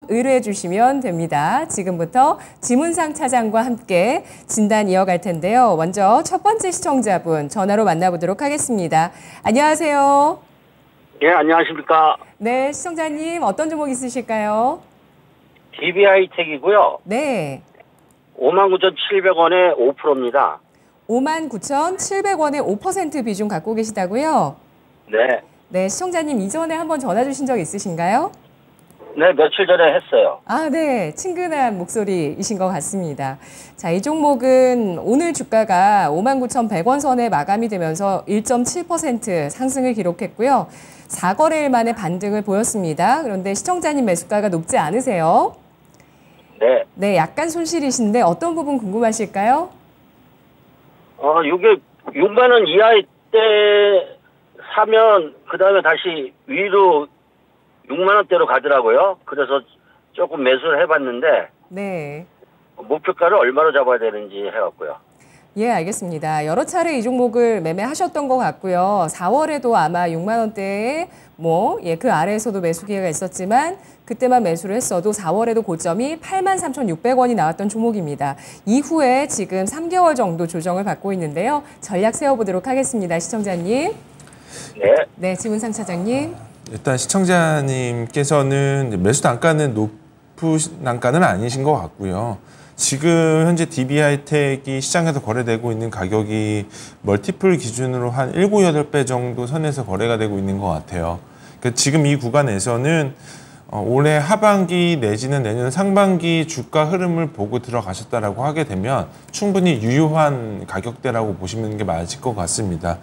의뢰해 주시면 됩니다. 지금부터 지문상 차장과 함께 진단 이어갈 텐데요. 먼저 첫 번째 시청자분 전화로 만나보도록 하겠습니다. 안녕하세요. 예, 안녕하십니까. 네, 시청자님 어떤 종목 있으실까요? DB하이텍이고요. 네. 59,700원에 5%입니다. 59,700원에 5% 비중 갖고 계시다고요? 네. 네, 시청자님 이전에 한번 전화 주신 적 있으신가요? 네, 며칠 전에 했어요. 아, 네. 친근한 목소리이신 것 같습니다. 자, 이 종목은 오늘 주가가 59,100원 선에 마감이 되면서 1.7% 상승을 기록했고요. 4거래일 만에 반등을 보였습니다. 그런데 시청자님 매수가가 높지 않으세요? 네. 네, 약간 손실이신데 어떤 부분 궁금하실까요? 이게 6만 원 이하일 때 사면 그다음에 다시 위로 6만 원대로 가더라고요. 그래서 조금 매수를 해봤는데 네. 목표가를 얼마로 잡아야 되는지 해왔고요. 예, 알겠습니다. 여러 차례 이 종목을 매매하셨던 것 같고요. 4월에도 아마 6만 원대에 그 아래에서도 매수 기회가 있었지만 그때만 매수를 했어도 4월에도 고점이 83,600원이 나왔던 종목입니다. 이후에 지금 3개월 정도 조정을 받고 있는데요. 전략 세워보도록 하겠습니다. 시청자님. 네. 네, 지문상 차장님. 일단 시청자님께서는 매수 단가는 높은 단가는 아니신 것 같고요. 지금 현재 DB하이텍이 시장에서 거래되고 있는 가격이 멀티플 기준으로 한 7, 8배 정도 선에서 거래가 되고 있는 것 같아요. 그러니까 지금 이 구간에서는 올해 하반기 내지는 내년 상반기 주가 흐름을 보고 들어가셨다라고 하게 되면 충분히 유효한 가격대라고 보시는 게 맞을 것 같습니다.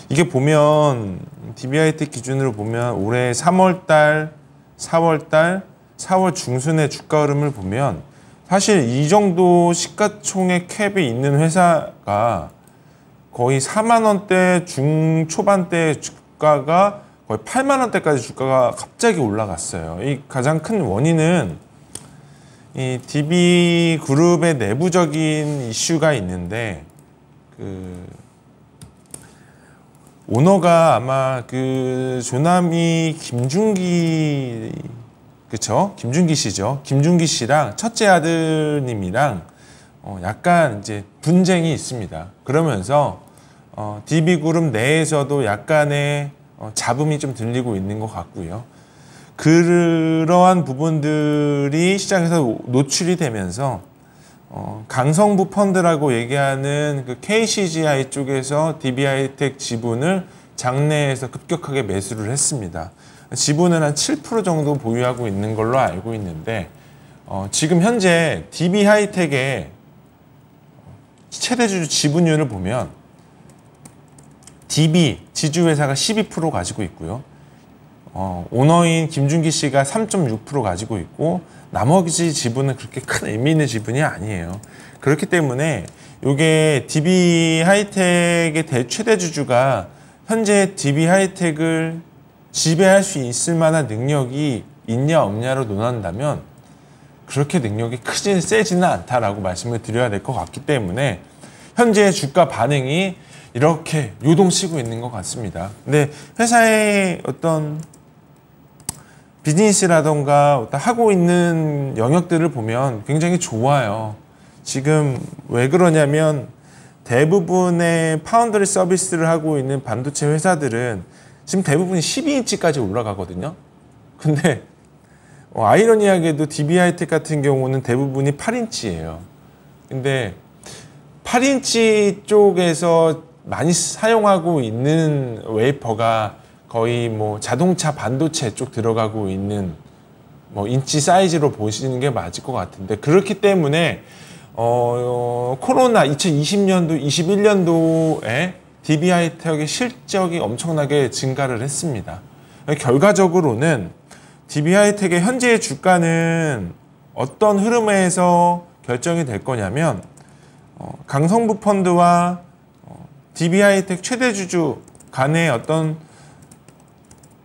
이게 보면 DB하이텍 기준으로 보면 올해 3월달, 4월달, 4월 중순의 주가 흐름을 보면 사실 이 정도 시가총액 캡이 있는 회사가 거의 4만 원대 중초반대 주가가 거의 8만 원대까지 주가가 갑자기 올라갔어요. 이 가장 큰 원인은 이 DB그룹의 내부적인 이슈가 있는데 오너가 아마 조남이 김준기 그쵸? 김준기 씨죠. 김준기 씨랑 첫째 아드님이랑 약간 이제 분쟁이 있습니다. 그러면서 DB그룹 내에서도 약간의 잡음이 좀 들리고 있는 것 같고요. 그러한 부분들이 시장에서 노출이 되면서 강성부 펀드라고 얘기하는 그 KCGI 쪽에서 DB하이텍 지분을 장내에서 급격하게 매수를 했습니다. 지분은 한 7% 정도 보유하고 있는 걸로 알고 있는데 지금 현재 DB하이텍의 최대주주 지분율을 보면 DB 지주회사가 12% 가지고 있고요. 오너인 김준기 씨가 3.6% 가지고 있고 나머지 지분은 그렇게 큰 의미 있는 지분이 아니에요. 그렇기 때문에 이게 DB하이텍의 최대주주가 현재 DB하이텍을 지배할 수 있을 만한 능력이 있냐 없냐로 논한다면 그렇게 능력이 크지는 세지는 않다라고 말씀을 드려야 될 것 같기 때문에 현재 주가 반응이 이렇게 요동치고 있는 것 같습니다. 근데 회사의 어떤 비즈니스라던가 어떤 하고 있는 영역들을 보면 굉장히 좋아요. 지금 왜 그러냐면 대부분의 파운드리 서비스를 하고 있는 반도체 회사들은 지금 대부분이 12인치까지 올라가거든요. 근데 아이러니하게도 DB하이텍 같은 경우는 대부분이 8인치예요. 근데 8인치 쪽에서 많이 사용하고 있는 웨이퍼가 거의 자동차 반도체 쪽 들어가고 있는 인치 사이즈로 보시는 게 맞을 것 같은데 그렇기 때문에 코로나 2020년도, 21년도에 DB하이텍의 실적이 엄청나게 증가를 했습니다. 결과적으로는 DB하이텍의 현재의 주가는 어떤 흐름에서 결정이 될 거냐면 강성부 펀드와 DB하이텍 최대주주 간의 어떤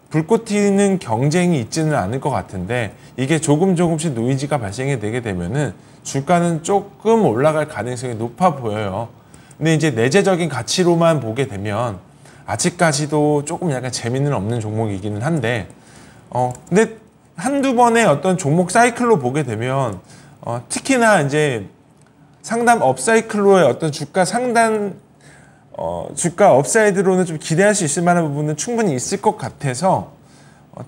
불꽃 튀는 경쟁이 있지는 않을 것 같은데 이게 조금씩 노이즈가 발생이 되게 되면은 주가는 조금 올라갈 가능성이 높아 보여요. 근데 이제 내재적인 가치로만 보게 되면 아직까지도 조금 약간 재미는 없는 종목이기는 한데 근데 한두 번의 어떤 종목 사이클로 보게 되면 특히나 이제 상담 업사이클로의 어떤 주가 상단 주가 업사이드로는 좀 기대할 수 있을 만한 부분은 충분히 있을 것 같아서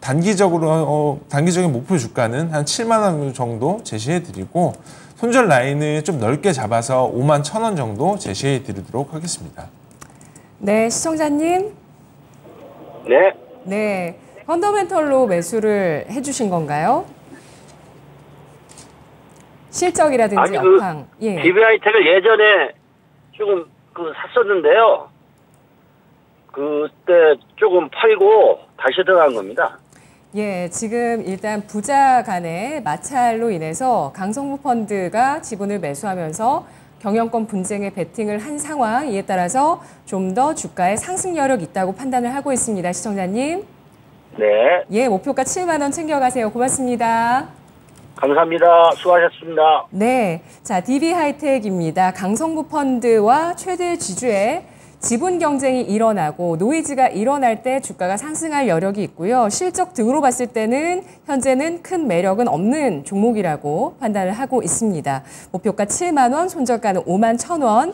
단기적인 목표 주가는 한 7만 원 정도 제시해 드리고 손절 라인을 좀 넓게 잡아서 5만 1,000원 정도 제시해 드리도록 하겠습니다. 네, 시청자님. 네. 네, 펀더멘털로 매수를 해주신 건가요? 실적이라든지 아니, 업황. 예. DB하이텍을 예전에 조금 샀었는데요. 그때 조금 팔고 다시 들어간 겁니다. 예, 지금 일단 부자 간의 마찰로 인해서 강성무 펀드가 지분을 매수하면서 경영권 분쟁에 베팅을 한 상황, 이에 따라서 좀 더 주가에 상승 여력 있다고 판단을 하고 있습니다. 시청자님. 네. 예, 목표가 7만 원 챙겨가세요. 고맙습니다. 감사합니다. 수고하셨습니다. 네, 자 DB하이텍입니다. 강성무 펀드와 최대 지주의 지분 경쟁이 일어나고 노이즈가 일어날 때 주가가 상승할 여력이 있고요. 실적 등으로 봤을 때는 현재는 큰 매력은 없는 종목이라고 판단을 하고 있습니다. 목표가 7만 원, 손절가는 5만 1,000원.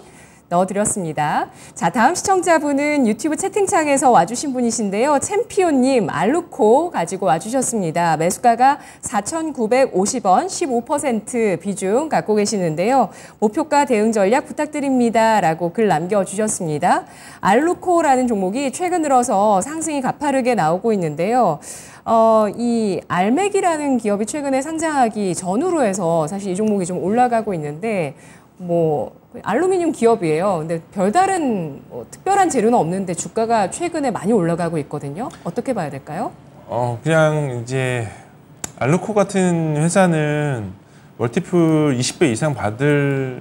넣어드렸습니다. 자, 다음 시청자분은 유튜브 채팅창에서 와주신 분이신데요. 챔피온님 알루코 가지고 와주셨습니다. 매수가가 4,950원, 15% 비중 갖고 계시는데요. 목표가 대응 전략 부탁드립니다. 라고 글 남겨주셨습니다. 알루코라는 종목이 최근 들어서 상승이 가파르게 나오고 있는데요. 이 알맥이라는 기업이 최근에 상장하기 전후로 해서 사실 이 종목이 좀 올라가고 있는데 알루미늄 기업이에요. 근데 별다른 특별한 재료는 없는데 주가가 최근에 많이 올라가고 있거든요. 어떻게 봐야 될까요? 그냥 이제 알루코 같은 회사는 멀티플 20배 이상 받을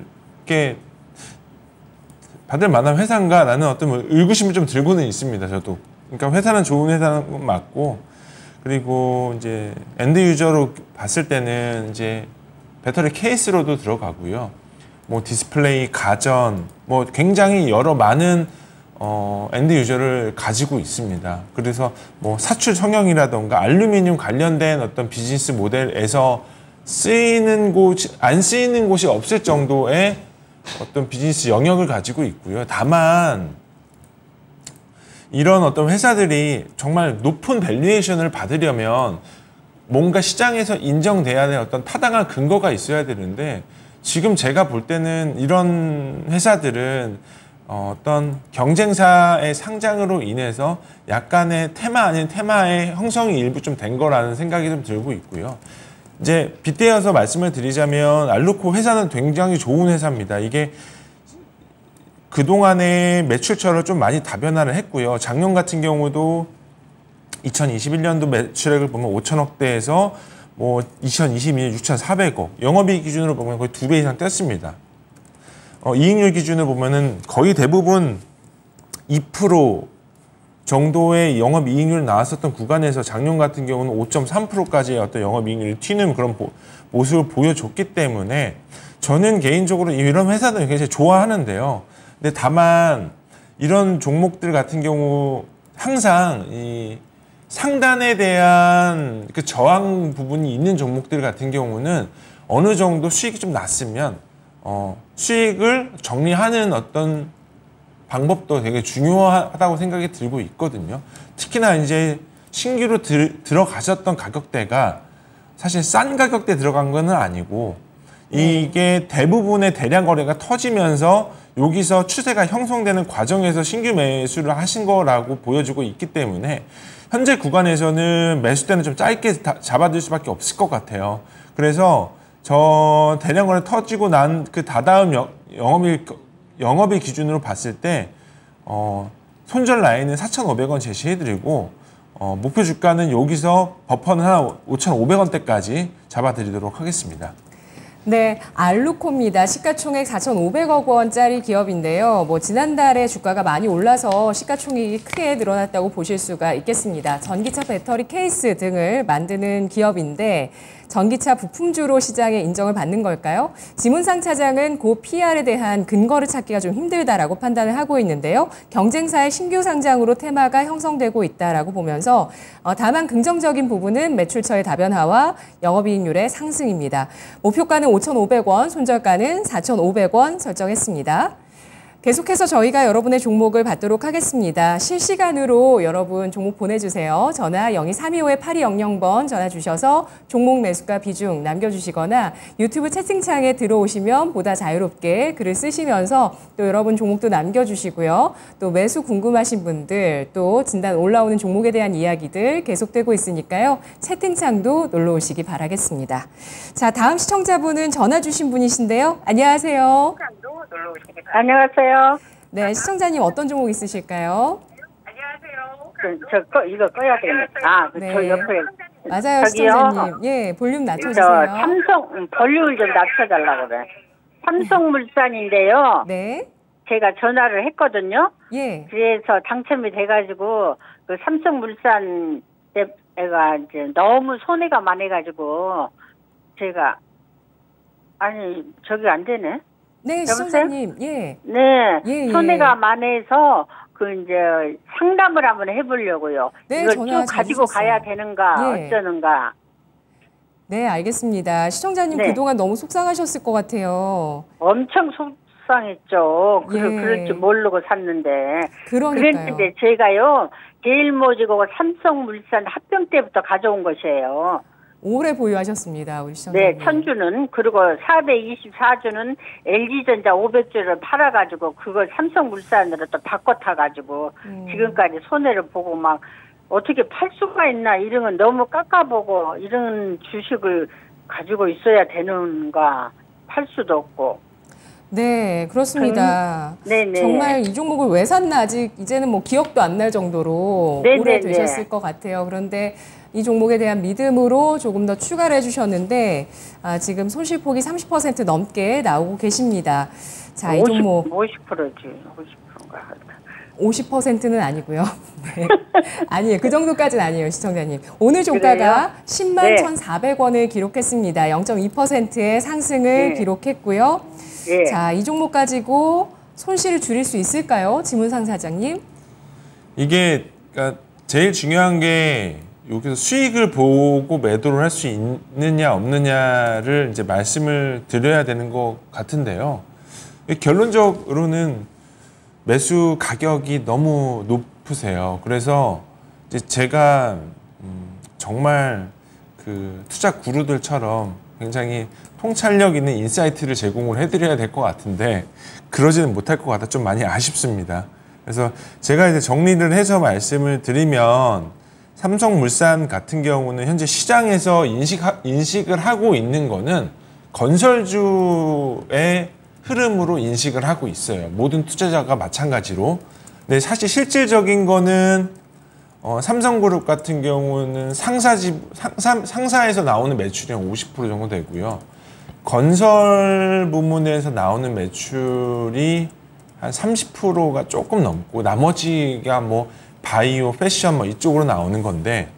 만한 회사인가라는 어떤 의구심을 좀 들고는 있습니다. 저도. 그러니까 회사는 좋은 회사는 건 맞고, 그리고 이제 엔드 유저로 봤을 때는 이제 배터리 케이스로도 들어가고요. 디스플레이, 가전, 굉장히 여러 많은 엔드 유저를 가지고 있습니다. 그래서 사출 성형이라던가 알루미늄 관련된 어떤 비즈니스 모델에서 안 쓰이는 곳이 없을 정도의 어떤 비즈니스 영역을 가지고 있고요. 다만 이런 어떤 회사들이 정말 높은 밸류에이션을 받으려면 뭔가 시장에서 인정돼야 될 어떤 타당한 근거가 있어야 되는데, 지금 제가 볼 때는 이런 회사들은 어떤 경쟁사의 상장으로 인해서 약간의 테마 아닌 테마의 형성이 일부 좀 된 거라는 생각이 좀 들고 있고요. 이제 빗대어서 말씀을 드리자면 알루코 회사는 굉장히 좋은 회사입니다. 이게 그동안의 매출처를 좀 많이 다변화를 했고요. 작년 같은 경우도 2021년도 매출액을 보면 5천억대에서 2022년 6,400억, 영업이익 기준으로 보면 거의 2배 이상 뛰었습니다. 이익률 기준으로 보면은 거의 대부분 2% 정도의 영업이익률 나왔었던 구간에서 작년 같은 경우는 5.3%까지의 어떤 영업이익률이 튀는 그런 모습을 보여줬기 때문에 저는 개인적으로 이런 회사들을 굉장히 좋아하는데요. 근데 다만 이런 종목들 같은 경우 항상 이 상단에 대한 그 저항 부분이 있는 종목들 같은 경우는 어느 정도 수익이 좀 났으면 수익을 정리하는 어떤 방법도 되게 중요하다고 생각이 들고 있거든요. 특히나 이제 신규로 들어가셨던 가격대가 사실 싼 가격대 들어간 건 아니고, 이게 대부분의 대량 거래가 터지면서 여기서 추세가 형성되는 과정에서 신규 매수를 하신 거라고 보여주고 있기 때문에 현재 구간에서는 매수대는 좀 짧게 잡아둘 수밖에 없을 것 같아요. 그래서 저 대량 거래 터지고 난 그 다다음 영업일 기준으로 봤을 때 손절 라인은 4,500원 제시해드리고, 목표 주가는 여기서 버퍼는 한 5,500원대까지 잡아드리도록 하겠습니다. 네, 알루코입니다. 시가총액 4,500억 원짜리 기업인데요. 지난달에 주가가 많이 올라서 시가총액이 크게 늘어났다고 보실 수가 있겠습니다. 전기차 배터리 케이스 등을 만드는 기업인데, 전기차 부품주로 시장에 인정을 받는 걸까요? 지문상 차장은 고 PR에 대한 근거를 찾기가 좀 힘들다라고 판단을 하고 있는데요. 경쟁사의 신규 상장으로 테마가 형성되고 있다라고 보면서 다만 긍정적인 부분은 매출처의 다변화와 영업이익률의 상승입니다. 목표가는 5,500원, 손절가는 4,500원 설정했습니다. 계속해서 저희가 여러분의 종목을 받도록 하겠습니다. 실시간으로 여러분 종목 보내주세요. 전화 02-325-8200번 전화 주셔서 종목 매수가 비중 남겨주시거나 유튜브 채팅창에 들어오시면 보다 자유롭게 글을 쓰시면서 또 여러분 종목도 남겨주시고요. 또 매수 궁금하신 분들 또 진단 올라오는 종목에 대한 이야기들 계속되고 있으니까요. 채팅창도 놀러 오시기 바라겠습니다. 자, 다음 시청자분은 전화 주신 분이신데요. 안녕하세요. 안녕하세요. 네, 시청자님 어떤 종목 있으실까요? 이거 꺼야 되겠네. 네. 저 옆에. 맞아요, 저기요. 시청자님. 예, 볼륨 낮춰주세요. 삼성, 볼륨을 좀 낮춰달라고 그래. 삼성물산인데요. 네, 제가 전화를 했거든요. 예. 그래서 당첨이 돼가지고, 그 삼성물산 애가 이제 너무 손해가 많아가지고, 제가, 저기 안 되네. 네, 여보세요? 시청자님. 예. 네. 예. 손해가 많아서, 이제 상담을 한번 해보려고요. 네, 이걸 전화 쭉 가지고 잘 가야 주셨어요. 되는가, 예. 어쩌는가. 네, 알겠습니다. 시청자님 네. 그동안 너무 속상하셨을 것 같아요. 엄청 속상했죠. 예. 그럴 줄 모르고 샀는데. 그러니까요. 그랬는데 제가요, 제일모직하고 삼성물산 합병 때부터 가져온 것이에요. 오래 보유하셨습니다, 우리 시청자님. 네, 천주는, 그리고 424주는 LG전자 500주를 팔아가지고, 그걸 삼성물산으로 또 바꿔 타가지고, 지금까지 손해를 보고 막, 어떻게 팔 수가 있나, 이런 건 너무 깎아보고, 이런 주식을 가지고 있어야 되는가, 팔 수도 없고. 네, 그렇습니다. 네네. 정말 이 종목을 왜 샀나 아직 이제는 뭐 기억도 안 날 정도로 네네네. 오래되셨을 것 같아요. 그런데 이 종목에 대한 믿음으로 조금 더 추가를 해주셨는데 지금 손실폭이 30% 넘게 나오고 계십니다. 자, 이 종목 50%지, 50%인가. 50%는 아니고요. 네. 아니에요. 그 정도까지는 아니에요, 시청자님. 오늘 종가가 10만 네. 1,400원을 기록했습니다. 0.2%의 상승을 네. 기록했고요. 예. 자, 이 종목 가지고 손실을 줄일 수 있을까요? 지문상 사장님. 이게 그러니까 제일 중요한 게 여기서 수익을 보고 매도를 할 수 있느냐 없느냐를 이제 말씀을 드려야 되는 것 같은데요. 결론적으로는 매수 가격이 너무 높으세요. 그래서 이제 제가 정말 그 투자 구루들처럼 굉장히 통찰력 있는 인사이트를 제공을 해드려야 될 것 같은데 그러지는 못할 것 같아 좀 많이 아쉽습니다. 그래서 제가 이제 정리를 해서 말씀을 드리면 삼성물산 같은 경우는 현재 시장에서 인식을 하고 있는 거는 건설주의 흐름으로 인식을 하고 있어요. 모든 투자자가 마찬가지로. 근데 사실 실질적인 거는 삼성그룹 같은 경우는 상사에서 나오는 매출이 한 50% 정도 되고요. 건설 부문에서 나오는 매출이 한 30%가 조금 넘고 나머지가 뭐 바이오, 패션 뭐 이쪽으로 나오는 건데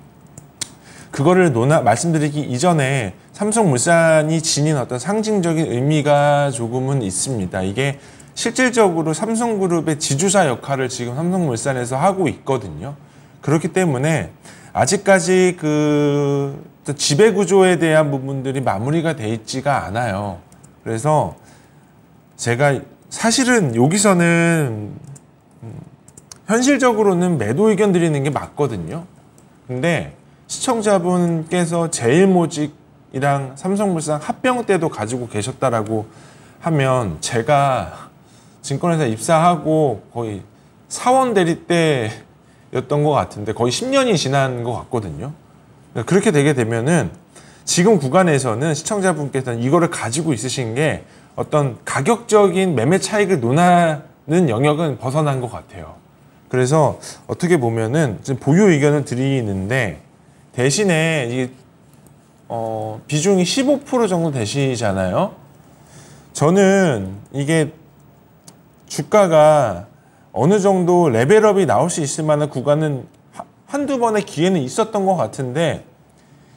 그거를 말씀드리기 이전에 삼성물산이 지닌 어떤 상징적인 의미가 조금은 있습니다. 이게 실질적으로 삼성그룹의 지주사 역할을 지금 삼성물산에서 하고 있거든요. 그렇기 때문에 아직까지 그 지배구조에 대한 부분들이 마무리가 돼 있지가 않아요. 그래서 제가 사실은 여기서는 현실적으로는 매도 의견 드리는 게 맞거든요. 근데 시청자분께서 제일모직이랑 삼성물산 합병 때도 가지고 계셨다라고 하면 제가 증권회사 입사하고 거의 사원 대리 때였던 것 같은데 거의 10년이 지난 것 같거든요. 그렇게 되게 되면은 지금 구간에서는 시청자분께서는 이거를 가지고 있으신 게 어떤 가격적인 매매 차익을 논하는 영역은 벗어난 것 같아요. 그래서 어떻게 보면은 지금 보유 의견을 드리는데 대신에 이게 비중이 15% 정도 되시잖아요. 저는 이게 주가가 어느 정도 레벨업이 나올 수 있을 만한 구간은 한두 번의 기회는 있었던 것 같은데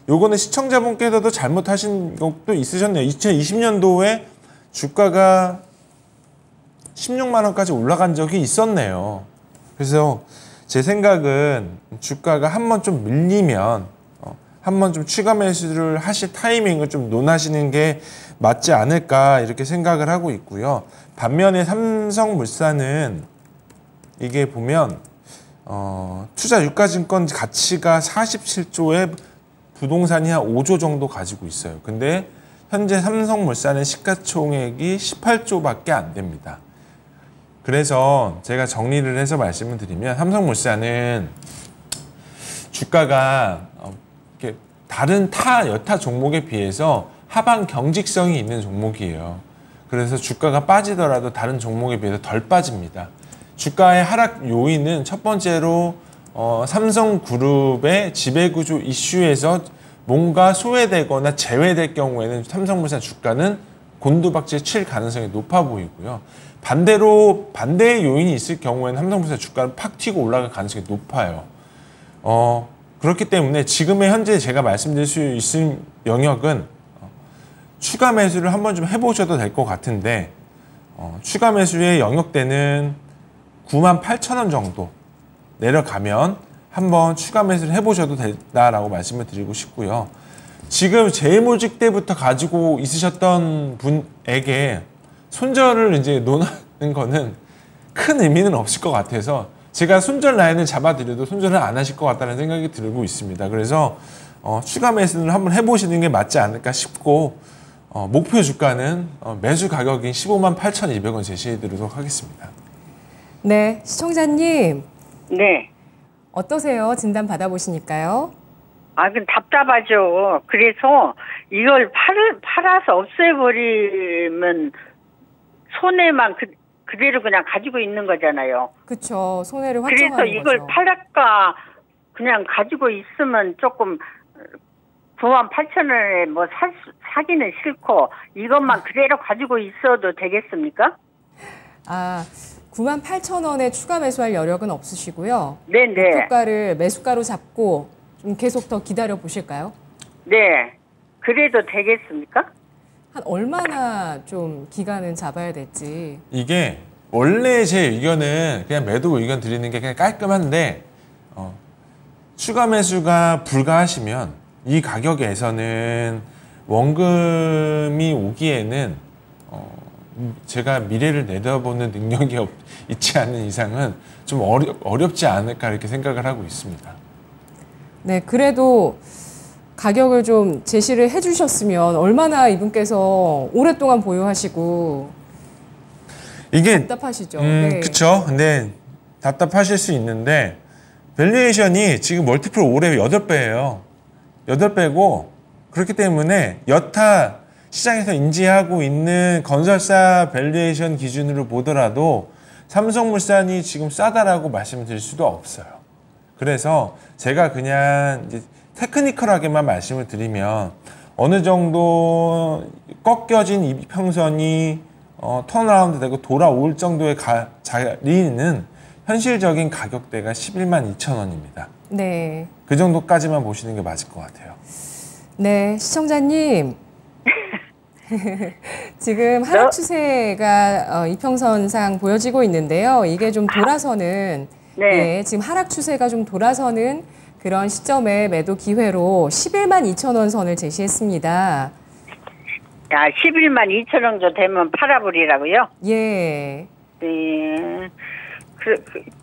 요거는 시청자분께서도 잘못하신 것도 있으셨네요. 2020년도에 주가가 16만 원까지 올라간 적이 있었네요. 그래서 제 생각은 주가가 한번 좀 밀리면 한번 좀 추가 매수를 하실 타이밍을 좀 논하시는 게 맞지 않을까 이렇게 생각을 하고 있고요. 반면에 삼성물산은 이게 보면 투자 유가증권 가치가 47조에 부동산이 한 5조 정도 가지고 있어요. 근데 현재 삼성물산의 시가총액이 18조밖에 안 됩니다. 그래서 제가 정리를 해서 말씀을 드리면 삼성물산은 주가가 이렇게 다른 여타 종목에 비해서 하방 경직성이 있는 종목이에요. 그래서 주가가 빠지더라도 다른 종목에 비해서 덜 빠집니다. 주가의 하락 요인은 첫 번째로 삼성그룹의 지배구조 이슈에서 뭔가 소외되거나 제외될 경우에는 삼성물산 주가는 곤두박질 칠 가능성이 높아 보이고요. 반대로 반대의 요인이 있을 경우에는 삼성물산 주가는 팍 튀고 올라갈 가능성이 높아요. 그렇기 때문에 지금의 현재 제가 말씀드릴 수 있는 영역은 추가 매수를 한번 좀 해보셔도 될 것 같은데 추가 매수의 영역대는 98,000원 정도 내려가면 한번 추가 매수를 해보셔도 된다라고 말씀을 드리고 싶고요. 지금 재무직 때부터 가지고 있으셨던 분에게 손절을 이제 논하는 거는 큰 의미는 없을 것 같아서 제가 손절 라인을 잡아드려도 손절을 안 하실 것 같다는 생각이 들고 있습니다. 그래서 추가 매수를 한번 해보시는 게 맞지 않을까 싶고 목표 주가는 매수 가격인 158,200원 제시해드리도록 하겠습니다. 네, 시청자님. 네. 어떠세요? 진단 받아보시니까요? 그건 답답하죠. 그래서 이걸 팔아서 없애버리면 손해만 그대로 그냥 가지고 있는 거잖아요. 그렇죠. 손해를 그래서 확정하는 이걸 거죠. 팔았까 그냥 가지고 있으면 조금 98,000원에 뭐 사기는 싫고 이것만 그대로 가지고 있어도 되겠습니까? 98,000원에 추가 매수할 여력은 없으시고요. 네네. 목표가를 매수가로 잡고 좀 계속 더 기다려 보실까요? 네. 그래도 되겠습니까? 한 얼마나 좀 기간은 잡아야 될지. 이게 원래 제 의견은 그냥 매도 의견 드리는 게 그냥 깔끔한데 추가 매수가 불가하시면 이 가격에서는 원금이 오기에는 제가 미래를 내다보는 능력이 있지 않는 이상은 좀 어렵지 않을까 이렇게 생각을 하고 있습니다. 네, 그래도 가격을 좀 제시를 해주셨으면 얼마나 이분께서 오랫동안 보유하시고 이게 답답하시죠. 네. 그렇죠. 근데 답답하실 수 있는데 밸류에이션이 지금 멀티플 올해 8배예요. 8배고 그렇기 때문에 여타 시장에서 인지하고 있는 건설사 밸류에이션 기준으로 보더라도 삼성물산이 지금 싸다라고 말씀드릴 수도 없어요. 그래서 제가 그냥 이제 테크니컬하게만 말씀을 드리면 어느 정도 꺾여진 이평선이 턴어라운드 되고 돌아올 정도의 자리는 현실적인 가격대가 112,200원입니다. 네. 그 정도까지만 보시는 게 맞을 것 같아요. 네, 시청자님. 지금 하락 추세가 이평선상 보여지고 있는데요. 이게 좀 돌아서는 네. 지금 하락 추세가 좀 돌아서는 그런 시점에 매도 기회로 112,000원 선을 제시했습니다. 112,200원 정도 되면 팔아버리라고요? 예. 네.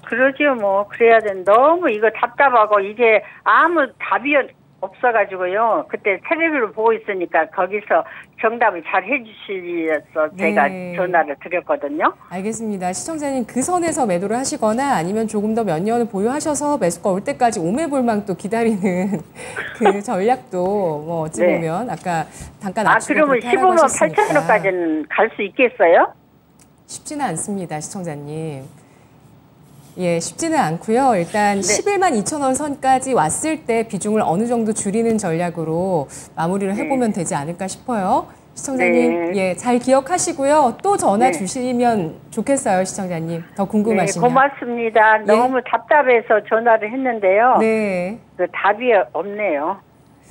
그러지요, 뭐. 그래야 돼. 너무 이거 답답하고 이게 아무 답이 없어가지고요. 그때 텔레비를 보고 있으니까 거기서 정답을 잘 해주셔서 제가 네. 전화를 드렸거든요. 알겠습니다. 시청자님 그 선에서 매도를 하시거나 아니면 조금 더 몇 년을 보유하셔서 매수가 올 때까지 오매불망 또 기다리는 그 전략도 뭐 어찌 네. 보면 아까 단가 낮추고 그러면 그렇게 하라고 158,000원까지는 갈 수 있겠어요? 쉽지는 않습니다, 시청자님. 예, 쉽지는 않고요. 일단 네. 112,200원 선까지 왔을 때 비중을 어느 정도 줄이는 전략으로 마무리를 해보면 되지 않을까 싶어요. 시청자님, 네. 예, 잘 기억하시고요. 또 전화 네. 주시면 좋겠어요, 시청자님. 더 네, 궁금하시면. 고맙습니다. 예. 너무 답답해서 전화를 했는데요. 네. 그 답이 없네요.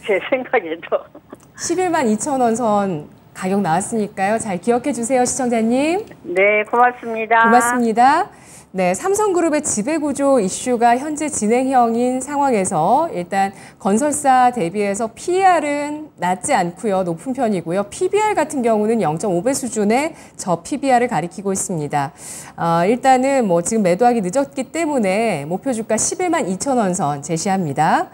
제 생각에도. 11만 2천 원 선 가격 나왔으니까요. 잘 기억해 주세요, 시청자님. 네, 고맙습니다. 고맙습니다. 네, 삼성그룹의 지배구조 이슈가 현재 진행형인 상황에서 일단 건설사 대비해서 PER은 낮지 않고요. 높은 편이고요. PBR 같은 경우는 0.5배 수준의 저 PBR을 가리키고 있습니다. 일단은 뭐 지금 매도하기 늦었기 때문에 목표 주가 11만 2천 원 선 제시합니다.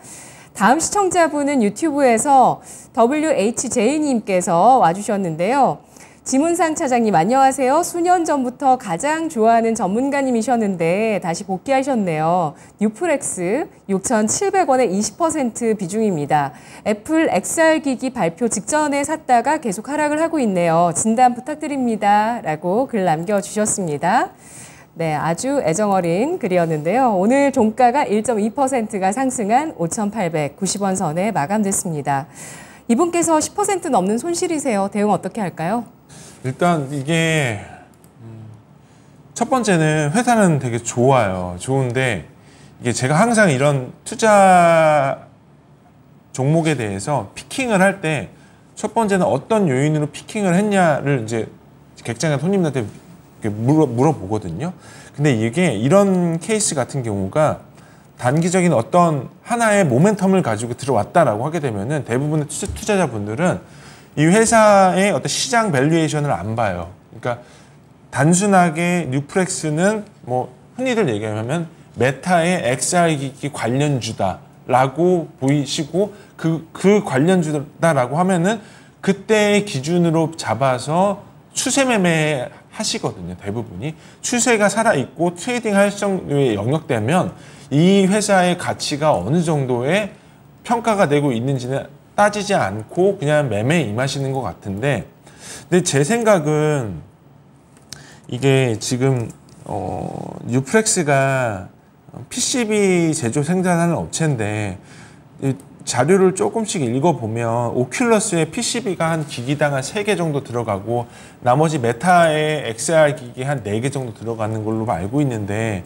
다음 시청자분은 유튜브에서 WHJ님께서 와주셨는데요. 지문상 차장님 안녕하세요. 수년 전부터 가장 좋아하는 전문가님이셨는데 다시 복귀하셨네요. 뉴플렉스 6,700원에 20% 비중입니다. 애플 XR 기기 발표 직전에 샀다가 계속 하락을 하고 있네요. 진단 부탁드립니다. 라고 글 남겨주셨습니다. 네, 아주 애정어린 글이었는데요. 오늘 종가가 1.2%가 상승한 5,890원 선에 마감됐습니다. 이분께서 10% 넘는 손실이세요. 대응 어떻게 할까요? 일단 이게 첫 번째는 회사는 되게 좋아요. 좋은데 이게 제가 항상 이런 투자 종목에 대해서 피킹을 할 때 첫 번째는 어떤 요인으로 피킹을 했냐를 이제 객장의 손님들한테 물어보거든요. 근데 이게 이런 케이스 같은 경우가 단기적인 어떤 하나의 모멘텀을 가지고 들어왔다라고 하게 되면은 대부분의 투자자분들은 이 회사의 어떤 시장 밸류에이션을 안 봐요. 그러니까 단순하게 뉴플렉스는 뭐 흔히들 얘기하면 메타의 XR 기기 관련주다라고 보이시고 그 관련주다라고 하면은 그때의 기준으로 잡아서 추세 매매 하시거든요. 대부분이 추세가 살아있고 트레이딩 할 정도의 영역되면 이 회사의 가치가 어느 정도의 평가가 되고 있는지는 따지지 않고 그냥 매매에 임하시는 것 같은데, 근데 제 생각은 이게 지금 뉴플렉스가 PCB 제조 생산하는 업체인데 자료를 조금씩 읽어보면 오큘러스의 PCB가 한 기기당 한 3개 정도 들어가고 나머지 메타의 XR 기기 한 4개 정도 들어가는 걸로 알고 있는데,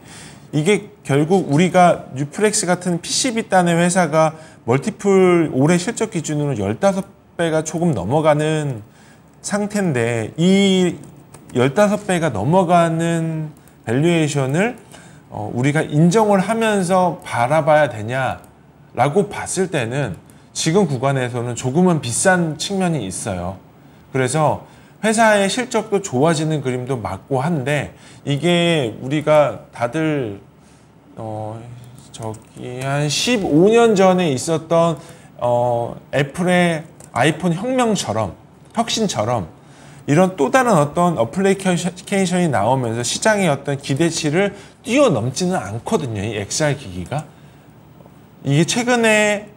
이게 결국 우리가 뉴플렉스 같은 PCB 단의 회사가 멀티플 올해 실적 기준으로 15배가 조금 넘어가는 상태인데 이 15배가 넘어가는 밸류에이션을 우리가 인정을 하면서 바라봐야 되냐라고 봤을 때는 지금 구간에서는 조금은 비싼 측면이 있어요. 그래서 회사의 실적도 좋아지는 그림도 맞고 한데 이게 우리가 다들 저기 한 15년 전에 있었던 애플의 아이폰 혁신처럼 이런 또 다른 어떤 어플리케이션이 나오면서 시장의 어떤 기대치를 뛰어넘지는 않거든요. 이 XR 기기가. 이게 최근에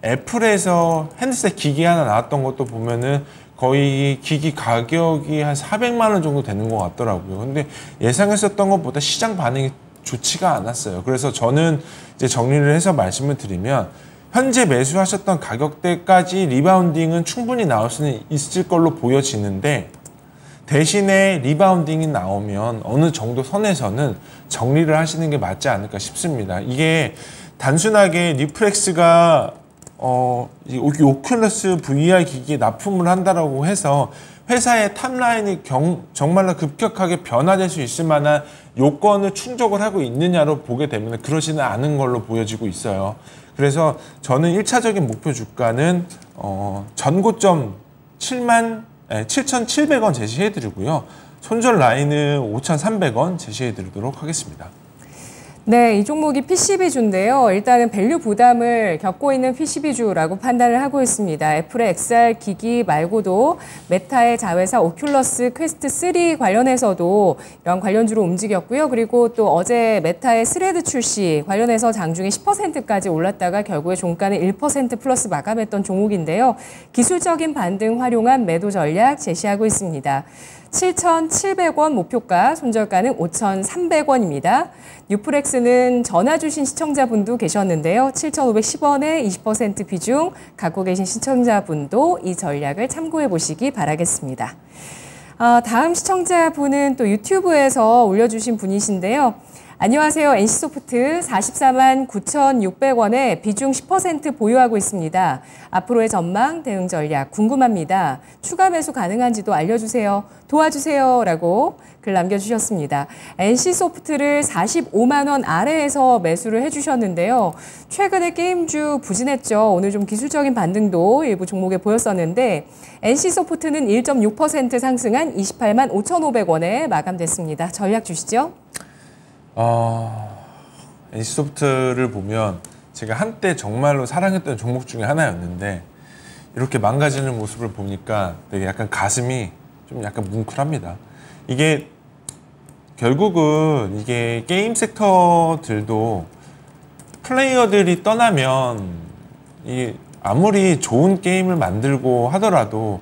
애플에서 핸드셋 기기 하나 나왔던 것도 보면은 거의 기기 가격이 한 400만 원 정도 되는 것 같더라고요. 근데 예상했었던 것보다 시장 반응이 좋지가 않았어요. 그래서 저는 이제 정리를 해서 말씀을 드리면 현재 매수하셨던 가격대까지 리바운딩은 충분히 나올 수는 있을 걸로 보여지는데, 대신에 리바운딩이 나오면 어느 정도 선에서는 정리를 하시는 게 맞지 않을까 싶습니다. 이게 단순하게 뉴플렉스가 오큘러스 VR 기기에 납품을 한다라고 해서 회사의 탑라인이 정말로 급격하게 변화될 수 있을 만한 요건을 충족을 하고 있느냐로 보게 되면 그러지는 않은 걸로 보여지고 있어요. 그래서 저는 1차적인 목표 주가는 전고점 7,700원 제시해드리고요. 손절 라인은 5,300원 제시해드리도록 하겠습니다. 네, 이 종목이 PCB주인데요. 일단은 밸류 부담을 겪고 있는 PCB주라고 판단을 하고 있습니다. 애플의 XR 기기 말고도 메타의 자회사 오큘러스 퀘스트 3 관련해서도 이런 관련주로 움직였고요. 그리고 또 어제 메타의 스레드 출시 관련해서 장중에 10%까지 올랐다가 결국에 종가는 1% 플러스 마감했던 종목인데요. 기술적인 반등 활용한 매도 전략 제시하고 있습니다. 7,700원 목표가, 손절가는 5,300원입니다. 뉴플렉스는 전화 주신 시청자분도 계셨는데요. 7,510원에 20% 비중 갖고 계신 시청자분도 이 전략을 참고해 보시기 바라겠습니다. 다음 시청자분은 또 유튜브에서 올려주신 분이신데요. 안녕하세요. NC소프트 44만 9,600원에 비중 10% 보유하고 있습니다. 앞으로의 전망, 대응 전략 궁금합니다. 추가 매수 가능한지도 알려주세요. 도와주세요. 라고 글 남겨주셨습니다. NC소프트를 45만 원 아래에서 매수를 해주셨는데요. 최근에 게임주 부진했죠. 오늘 좀 기술적인 반등도 일부 종목에 보였었는데 NC소프트는 1.6% 상승한 28만 5,500원에 마감됐습니다. 전략 주시죠. NC소프트를 보면 제가 한때 정말로 사랑했던 종목 중에 하나였는데 이렇게 망가지는 모습을 보니까 되게 약간 가슴이 좀 약간 뭉클합니다. 이게 결국은 이게 게임 섹터들도 플레이어들이 떠나면 이게 아무리 좋은 게임을 만들고 하더라도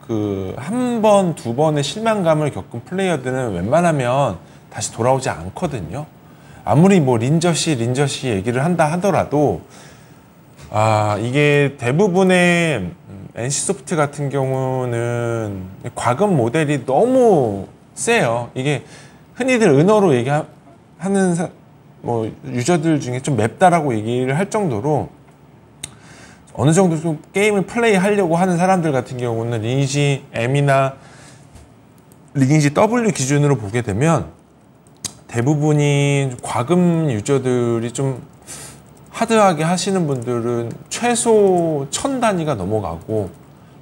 그 한 번, 두 번의 실망감을 겪은 플레이어들은 웬만하면 다시 돌아오지 않거든요. 아무리 뭐 린저시 얘기를 한다 하더라도 이게 대부분의 NC소프트 같은 경우는 과금 모델이 너무 세요. 이게 흔히들 은어로 얘기하는 뭐 유저들 중에 좀 맵다라고 얘기를 할 정도로 어느 정도 좀 게임을 플레이하려고 하는 사람들 같은 경우는 리니지 M이나 리니지 W 기준으로 보게 되면 대부분이 과금 유저들이 좀 하드하게 하시는 분들은 최소 1000단위가 넘어가고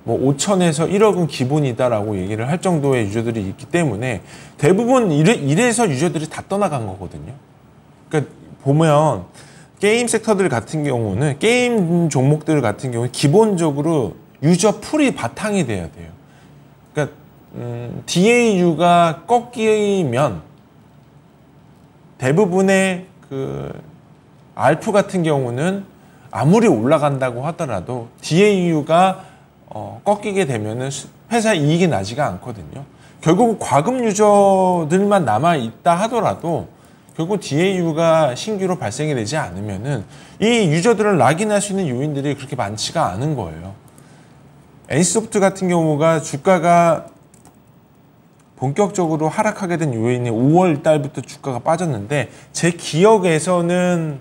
뭐 5천에서 1억은 기본이다라고 얘기를 할 정도의 유저들이 있기 때문에 대부분 이래서 유저들이 다 떠나간 거거든요. 그러니까 보면 게임 섹터들 같은 경우는 게임 종목들 같은 경우는 기본적으로 유저 풀이 바탕이 돼야 돼요. 그러니까 DAU가 꺾이면 대부분의 그 알프 같은 경우는 아무리 올라간다고 하더라도 DAU가 꺾이게 되면은 회사 이익이 나지가 않거든요. 결국 과금 유저들만 남아 있다 하더라도 결국 DAU가 신규로 발생이 되지 않으면은 이 유저들을 락인할 수 있는 요인들이 그렇게 많지가 않은 거예요. NC소프트 같은 경우가 주가가 본격적으로 하락하게 된 요인이 5월 달부터 주가가 빠졌는데 제 기억에서는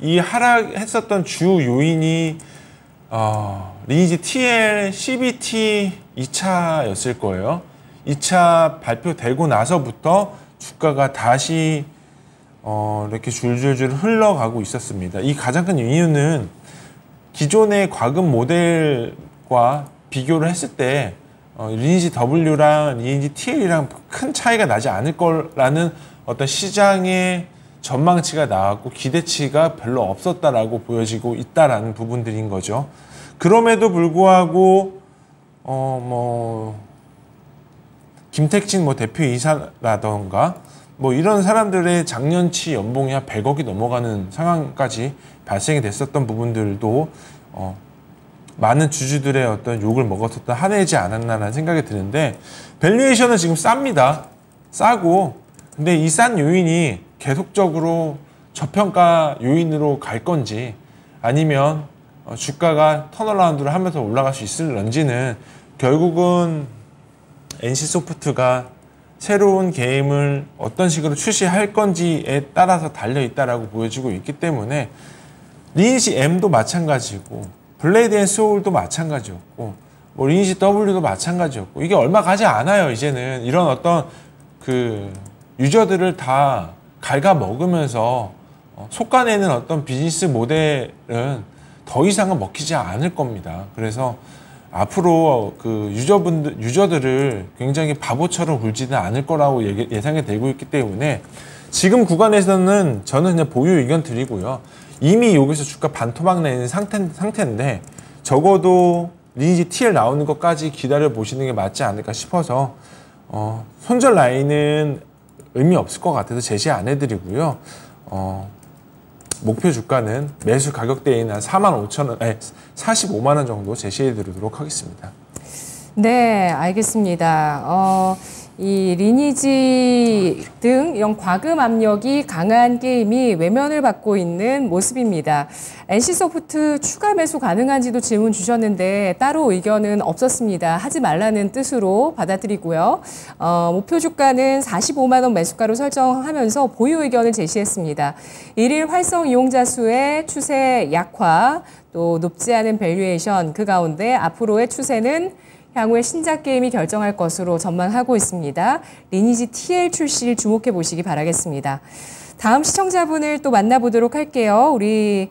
이 하락했었던 주 요인이 리니지 TL, CBT 2차였을 거예요. 2차 발표되고 나서부터 주가가 다시 이렇게 줄줄줄 흘러가고 있었습니다. 이 가장 큰 이유는 기존의 과금 모델과 비교를 했을 때 리니지 W랑 리니지 TL이랑 큰 차이가 나지 않을 거라는 어떤 시장의 전망치가 나왔고 기대치가 별로 없었다라고 보여지고 있다라는 부분들인 거죠. 그럼에도 불구하고 김택진 대표이사라던가 이런 사람들의 작년치 연봉이 한 100억이 넘어가는 상황까지 발생이 됐었던 부분들도 많은 주주들의 어떤 욕을 먹었었던 한 해지 않았나라는 생각이 드는데 밸류에이션은 지금 쌉니다. 싸고 근데 이 싼 요인이 계속적으로 저평가 요인으로 갈 건지 아니면 주가가 턴어라운드를 하면서 올라갈 수 있을런지는 결국은 NC소프트가 새로운 게임을 어떤 식으로 출시할 건지에 따라서 달려있다라고 보여지고 있기 때문에 리니지 M도 마찬가지고 블레이드 앤 소울도 마찬가지였고 리니지 W도 마찬가지였고 이게 얼마 가지 않아요. 이제는 이런 어떤 그 유저들을 다 갉아먹으면서 속아내는 어떤 비즈니스 모델은 더 이상은 먹히지 않을 겁니다. 그래서 앞으로 그 유저들을 굉장히 바보처럼 굴지는 않을 거라고 예상이 되고 있기 때문에 지금 구간에서는 저는 그냥 보유 의견 드리고요. 이미 여기서 주가 반토막 내는 상태인데 적어도 리니지 TL 나오는 것까지 기다려 보시는 게 맞지 않을까 싶어서 손절 라인은 의미 없을 것 같아서 제시 안 해드리고요. 목표 주가는 매수 가격대인 한 45만 원 정도 제시해 드리도록 하겠습니다. 네, 알겠습니다. 이 리니지 등 이런 과금 압력이 강한 게임이 외면을 받고 있는 모습입니다. NC소프트 추가 매수 가능한지도 질문 주셨는데 따로 의견은 없었습니다. 하지 말라는 뜻으로 받아들이고요. 목표 주가는 45만 원 매수가로 설정하면서 보유 의견을 제시했습니다. 1일 활성 이용자 수의 추세 약화, 또 높지 않은 밸류에이션, 그 가운데 앞으로의 추세는 향후에 신작 게임이 결정할 것으로 전망하고 있습니다. 리니지 TL 출시를 주목해 보시기 바라겠습니다. 다음 시청자분을 또 만나보도록 할게요. 우리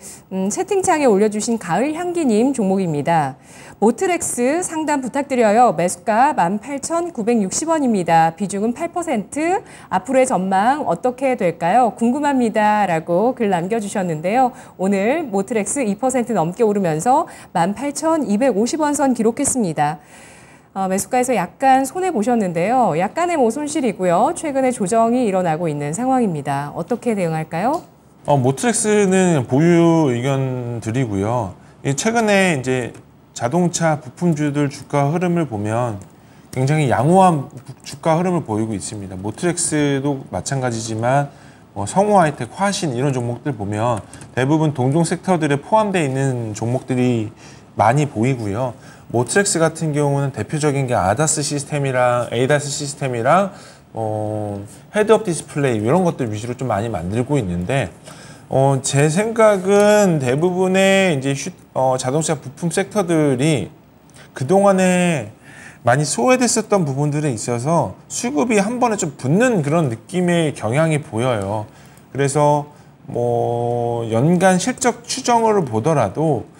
채팅창에 올려주신 가을향기님 종목입니다. 모트렉스 상담 부탁드려요. 매수가 18,960원입니다. 비중은 8%. 앞으로의 전망 어떻게 될까요? 궁금합니다. 라고 글 남겨주셨는데요. 오늘 모트렉스 2% 넘게 오르면서 18,250원 선 기록했습니다. 매수가에서 약간 손해보셨는데요. 약간의 손실이고요. 최근에 조정이 일어나고 있는 상황입니다. 어떻게 대응할까요? 모트렉스는 보유 의견 드리고요. 최근에 이제 자동차 부품주들 주가 흐름을 보면 굉장히 양호한 주가 흐름을 보이고 있습니다. 모트렉스도 마찬가지지만 성우 하이텍, 화신 이런 종목들 보면 대부분 동종 섹터들에 포함되어 있는 종목들이 많이 보이고요. 모트렉스 같은 경우는 대표적인 게 아다스 시스템이랑 에이다스 시스템이랑 헤드업 디스플레이 이런 것들 위주로 좀 많이 만들고 있는데 제 생각은 대부분의 이제 자동차 부품 섹터들이 그동안에 많이 소외됐었던 부분들에 있어서 수급이 한 번에 좀 붙는 그런 느낌의 경향이 보여요. 그래서 연간 실적 추정을 보더라도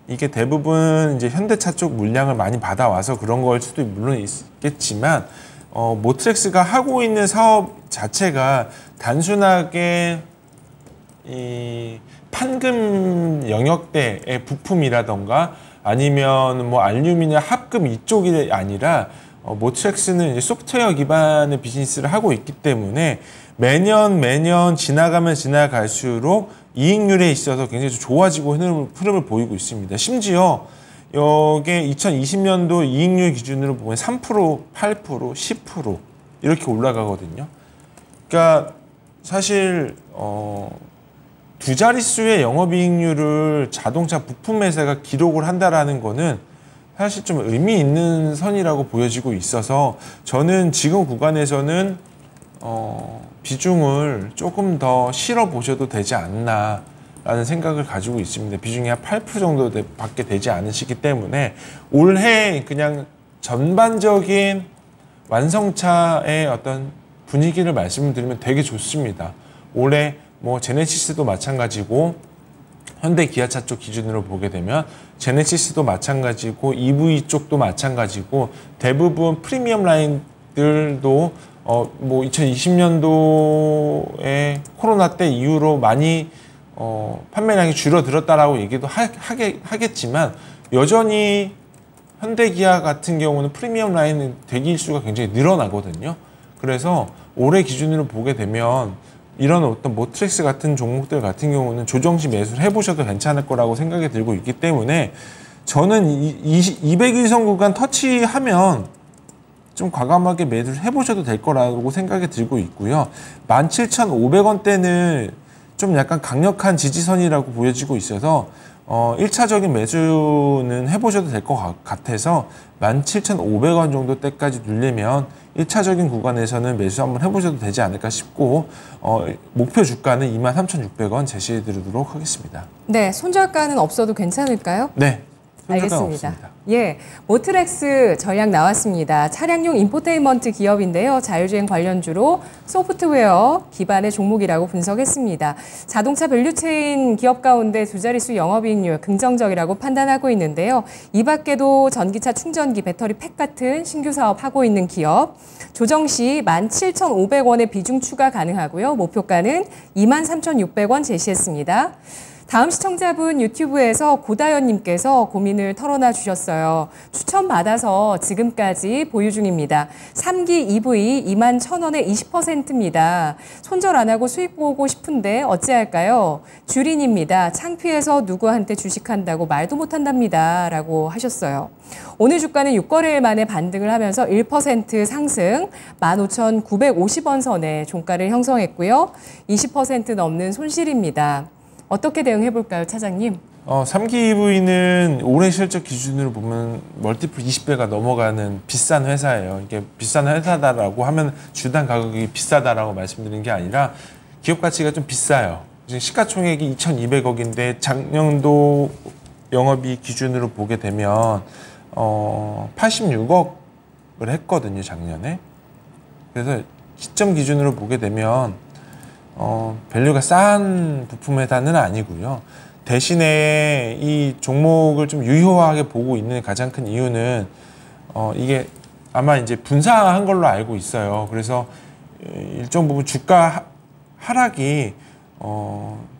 이게 대부분 이제 현대차 쪽 물량을 많이 받아와서 그런 걸 수도 물론 있겠지만 모트렉스가 하고 있는 사업 자체가 단순하게 이 판금 영역대의 부품이라던가 아니면 알루미늄 합금 이쪽이 아니라 모트렉스는 이제 소프트웨어 기반의 비즈니스를 하고 있기 때문에 매년 지나갈수록 이익률에 있어서 굉장히 좋아지고 흐름을 보이고 있습니다. 심지어 이게 2020년도 이익률 기준으로 보면 3%, 8%, 10% 이렇게 올라가거든요. 그러니까 사실 두 자릿수의 영업이익률을 자동차 부품 회사가 기록을 한다라는 거는 사실 좀 의미 있는 선이라고 보여지고 있어서 저는 지금 구간에서는 비중을 조금 더 실어 보셔도 되지 않나 라는 생각을 가지고 있습니다. 비중이 한 8% 정도 밖에 되지 않으시기 때문에 올해 그냥 전반적인 완성차의 어떤 분위기를 말씀을 드리면 되게 좋습니다. 올해 제네시스도 마찬가지고 현대 기아차 쪽 기준으로 보게 되면 제네시스도 마찬가지고 EV 쪽도 마찬가지고 대부분 프리미엄 라인들도 2020년도에 코로나 때 이후로 많이 판매량이 줄어들었다라고 얘기도 하겠지만 여전히 현대기아 같은 경우는 프리미엄 라인 대기일수가 굉장히 늘어나거든요. 그래서 올해 기준으로 보게 되면 이런 어떤 모트렉스 같은 종목들 같은 경우는 조정시 매수를 해보셔도 괜찮을 거라고 생각이 들고 있기 때문에 저는 200일선 구간 터치하면 좀 과감하게 매수를 해보셔도 될 거라고 생각이 들고 있고요. 17,500원대는 좀 약간 강력한 지지선이라고 보여지고 있어서 1차적인 매수는 해보셔도 될 것 같아서 17,500원 정도 때까지 눌리면 1차적인 구간에서는 매수 한번 해보셔도 되지 않을까 싶고 목표 주가는 23,600원 제시해드리도록 하겠습니다. 네, 손절가는 없어도 괜찮을까요? 네. 알겠습니다. 없습니다. 예, 모트렉스 전략 나왔습니다. 차량용 인포테인먼트 기업인데요. 자율주행 관련주로 소프트웨어 기반의 종목이라고 분석했습니다. 자동차 밸류체인 기업 가운데 두 자릿수 영업이익률 긍정적이라고 판단하고 있는데요. 이 밖에도 전기차 충전기, 배터리 팩 같은 신규 사업 하고 있는 기업. 조정 시 17,500원의 비중 추가 가능하고요. 목표가는 23,600원 제시했습니다. 다음 시청자분 유튜브에서 고다연님께서 고민을 털어놔 주셨어요. 추천받아서 지금까지 보유 중입니다. 3기 EV 21,000원에 20%입니다. 손절 안 하고 수익 보고 싶은데 어찌할까요? 주린입니다. 창피해서 누구한테 주식한다고 말도 못한답니다. 라고 하셨어요. 오늘 주가는 6거래일 만에 반등을 하면서 1% 상승 15,950원 선에 종가를 형성했고요. 20% 넘는 손실입니다. 어떻게 대응해 볼까요, 차장님? 3기 EV는 올해 실적 기준으로 보면 멀티플 20배가 넘어가는 비싼 회사예요. 이게 비싼 회사다라고 하면 주당 가격이 비싸다라고 말씀드리는 게 아니라 기업 가치가 좀 비싸요. 지금 시가총액이 2,200억인데 작년도 영업이익 기준으로 보게 되면 86억을 했거든요, 작년에. 그래서 시점 기준으로 보게 되면 밸류가 싼 부품 회사는 아니고요. 대신에 이 종목을 좀 유효하게 보고 있는 가장 큰 이유는 이게 아마 이제 분사한 걸로 알고 있어요. 그래서 일정 부분 주가 하락이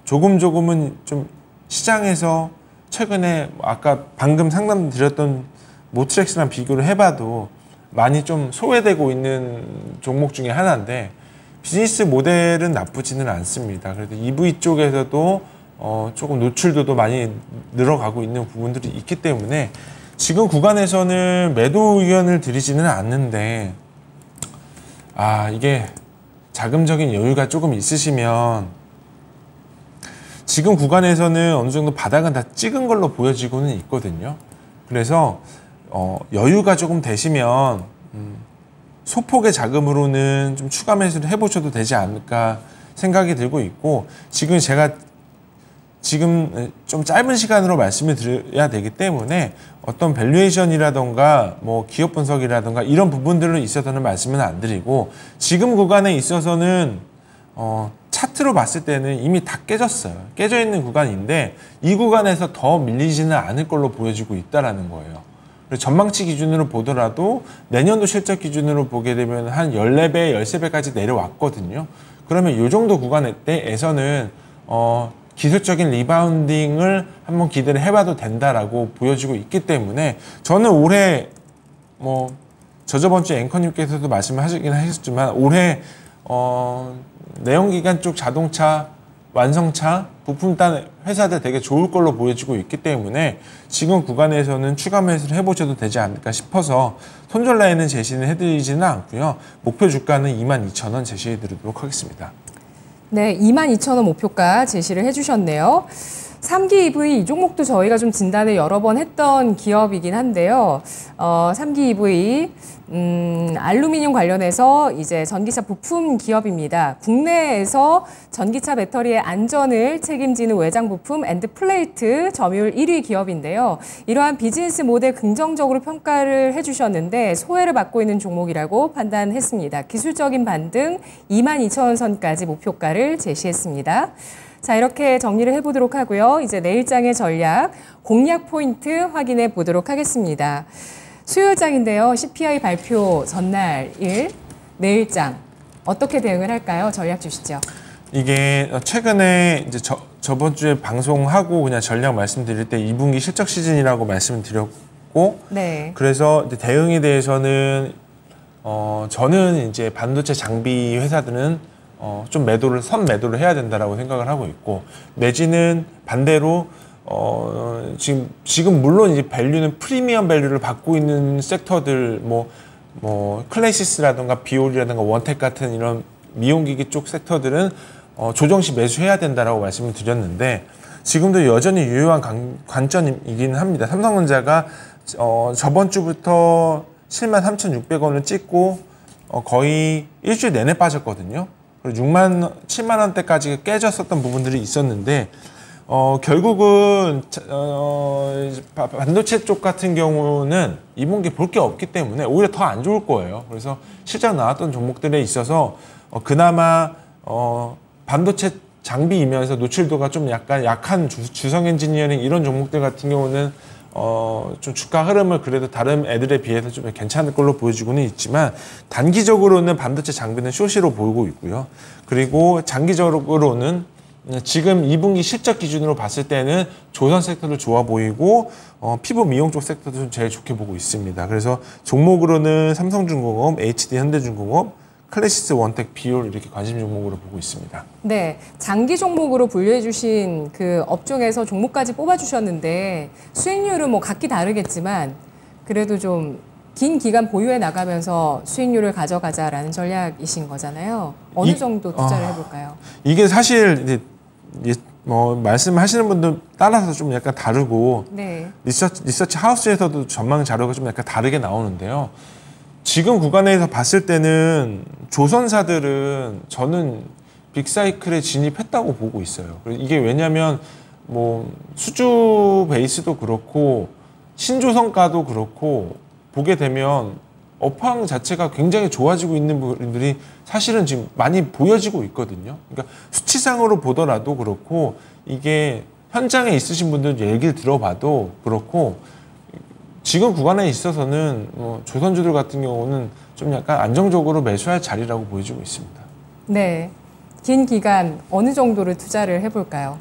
조금은 좀 시장에서 최근에 아까 방금 상담 드렸던 모트렉스랑 비교를 해봐도 많이 좀 소외되고 있는 종목 중에 하나인데 비즈니스 모델은 나쁘지는 않습니다. 그래도 EV 쪽에서도 조금 노출도도 많이 늘어가고 있는 부분들이 있기 때문에 지금 구간에서는 매도 의견을 드리지는 않는데 이게 자금적인 여유가 조금 있으시면 지금 구간에서는 어느 정도 바닥은 다 찍은 걸로 보여지고는 있거든요. 그래서 여유가 조금 되시면 소폭의 자금으로는 좀 추가 매수를 해보셔도 되지 않을까 생각이 들고 있고 지금 좀 짧은 시간으로 말씀을 드려야 되기 때문에 어떤 밸류에이션이라던가 뭐 기업 분석이라던가 이런 부분들로 있어서는 말씀은 안 드리고 지금 구간에 있어서는 차트로 봤을 때는 이미 다 깨졌어요. 깨져 있는 구간인데 이 구간에서 더 밀리지는 않을 걸로 보여지고 있다라는 거예요. 그래서 전망치 기준으로 보더라도 내년도 실적 기준으로 보게 되면 한 14배, 13배까지 내려왔거든요. 그러면 이 정도 구간에서는 기술적인 리바운딩을 한번 기대를 해봐도 된다라고 보여지고 있기 때문에 저는 올해 저저번 주에 앵커님께서도 말씀하시긴 하셨지만 올해 내연기관 쪽 자동차, 완성차, 부품단 회사들 되게 좋을 걸로 보여지고 있기 때문에 지금 구간에서는 추가 매수를 해보셔도 되지 않을까 싶어서 손절 라인은 제시는 해드리지는 않고요. 목표 주가는 22,000원 제시해드리도록 하겠습니다. 네, 22,000원 목표가 제시를 해주셨네요. 3기 EV 이 종목도 저희가 좀 진단을 여러 번 했던 기업이긴 한데요. 3기 EV 알루미늄 관련해서 이제 전기차 부품 기업입니다. 국내에서 전기차 배터리의 안전을 책임지는 외장 부품 앤드 플레이트 점유율 1위 기업인데요. 이러한 비즈니스 모델 긍정적으로 평가를 해주셨는데 소외를 받고 있는 종목이라고 판단했습니다. 기술적인 반등 22,000원 선까지 목표가를 제시했습니다. 자, 이렇게 정리를 해보도록 하고요. 이제 내일장의 전략, 공략 포인트 확인해 보도록 하겠습니다. 수요일장인데요. CPI 발표 전날일 내일장 어떻게 대응을 할까요? 전략 주시죠. 이게 최근에 이제 저번 주에 방송하고 그냥 전략 말씀드릴 때 2분기 실적 시즌이라고 말씀드렸고, 네. 그래서 이제 대응에 대해서는 저는 이제 반도체 장비 회사들은 좀 선 매도를 해야 된다라고 생각을 하고 있고, 내지는 반대로 지금 물론 이제 밸류는 프리미엄 밸류를 받고 있는 섹터들 뭐 클래시스라든가 비올이라든가 원텍 같은 이런 미용기기 쪽 섹터들은 조정 시 매수해야 된다라고 말씀을 드렸는데 지금도 여전히 유효한 관점이긴 합니다. 삼성전자가 저번 주부터 73,600원을 찍고 거의 일주일 내내 빠졌거든요. 그리고 7만 원대까지 깨졌었던 부분들이 있었는데 결국은 반도체 쪽 같은 경우는 2분기 볼 게 없기 때문에 오히려 더 안 좋을 거예요. 그래서 실적 나왔던 종목들에 있어서 그나마 반도체 장비이면서 노출도가 좀 약한 주성 엔지니어링 이런 종목들 같은 경우는 좀 주가 흐름을 그래도 다른 애들에 비해서 좀 괜찮을 걸로 보여지고는 있지만 단기적으로는 반도체 장비는 쇼시로 보이고 있고요. 그리고 장기적으로는 지금 2분기 실적 기준으로 봤을 때는 조선 섹터도 좋아 보이고 피부 미용 쪽 섹터도 좀 제일 좋게 보고 있습니다. 그래서 종목으로는 삼성중공업, HD 현대중공업, 클래시스 원텍, 비올 이렇게 관심 종목으로 보고 있습니다. 네, 장기 종목으로 분류해 주신 그 업종에서 종목까지 뽑아 주셨는데 수익률은 뭐 각기 다르겠지만 그래도 좀 긴 기간 보유해 나가면서 수익률을 가져가자라는 전략이신 거잖아요. 어느 정도 투자를 해볼까요? 이게 사실 이제 뭐 말씀하시는 분들 따라서 좀 약간 다르고 네. 리서치 하우스에서도 전망 자료가 좀 약간 다르게 나오는데요. 지금 구간에서 봤을 때는 조선사들은 저는 빅사이클에 진입했다고 보고 있어요. 이게 왜냐하면 뭐 수주 베이스도 그렇고 신조선가도 그렇고 보게 되면 업황 자체가 굉장히 좋아지고 있는 부분들이 사실은 지금 많이 보여지고 있거든요. 그러니까 수치상으로 보더라도 그렇고 이게 현장에 있으신 분들 얘기를 들어봐도 그렇고 지금 구간에 있어서는 조선주들 같은 경우는 좀 약간 안정적으로 매수할 자리라고 보여지고 있습니다. 네, 긴 기간 어느 정도를 투자를 해볼까요?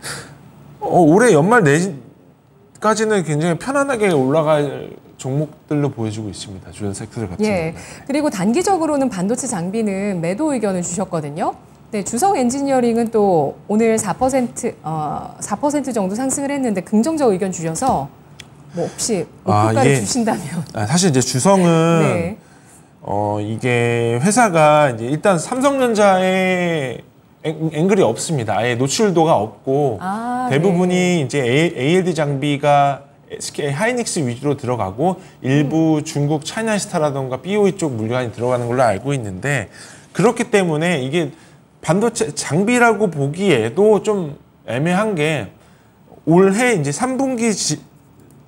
올해 연말 내까지는 굉장히 편안하게 올라갈 종목들로 보여지고 있습니다. 주요 섹터들 같은 경우는. 그리고 단기적으로는 반도체 장비는 매도 의견을 주셨거든요. 네, 주성 엔지니어링은 또 오늘 4% 정도 상승을 했는데 긍정적 의견 주셔서 뭐 혹시 목표가를 주신다면. 사실 이제 주성은 네. 이게 회사가 이제 일단 삼성전자에 앵글이 없습니다. 아예 노출도가 없고 대부분이 이제 ALD 장비가 SK 하이닉스 위주로 들어가고 일부 중국 차이나스타라던가 BOE 쪽 물량이 들어가는 걸로 알고 있는데 그렇기 때문에 이게 반도체 장비라고 보기에도 좀 애매한 게 올해 이제 3분기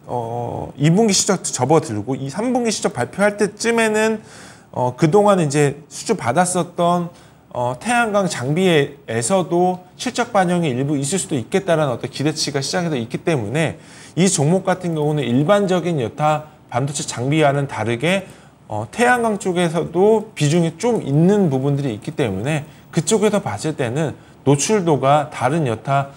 2분기 실적 접어들고 이 3분기 실적 발표할 때쯤에는 그동안 이제 수주 받았었던 태양광 장비에서도 실적 반영이 일부 있을 수도 있겠다라는 어떤 기대치가 시장에서 있기 때문에 이 종목 같은 경우는 일반적인 여타 반도체 장비와는 다르게 태양광 쪽에서도 비중이 좀 있는 부분들이 있기 때문에 그쪽에서 봤을 때는 노출도가 다른 여타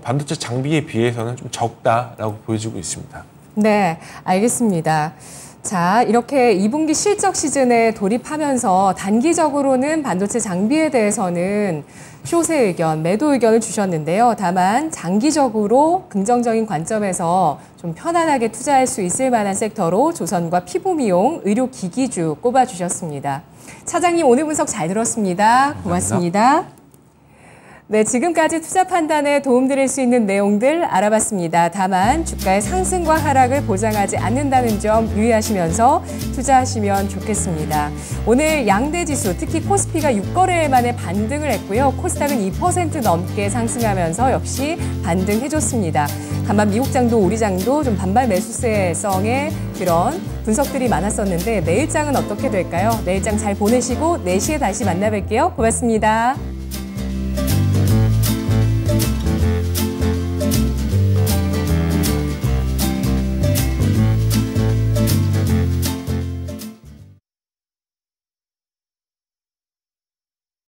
반도체 장비에 비해서는 좀 적다라고 보여지고 있습니다. 네, 알겠습니다. 자, 이렇게 2분기 실적 시즌에 돌입하면서 단기적으로는 반도체 장비에 대해서는 숏의 의견, 매도 의견을 주셨는데요. 다만 장기적으로 긍정적인 관점에서 좀 편안하게 투자할 수 있을 만한 섹터로 조선과 피부미용, 의료기기주 꼽아주셨습니다. 차장님 오늘 분석 잘 들었습니다. 고맙습니다. 감사합니다. 네, 지금까지 투자 판단에 도움드릴 수 있는 내용들 알아봤습니다. 다만 주가의 상승과 하락을 보장하지 않는다는 점 유의하시면서 투자하시면 좋겠습니다. 오늘 양대 지수, 특히 코스피가 6거래일 만에 반등을 했고요. 코스닥은 2% 넘게 상승하면서 역시 반등해줬습니다. 다만 미국장도 우리장도 좀 반발 매수세성의 그런 분석들이 많았었는데 내일장은 어떻게 될까요? 내일장 잘 보내시고 4시에 다시 만나뵐게요. 고맙습니다.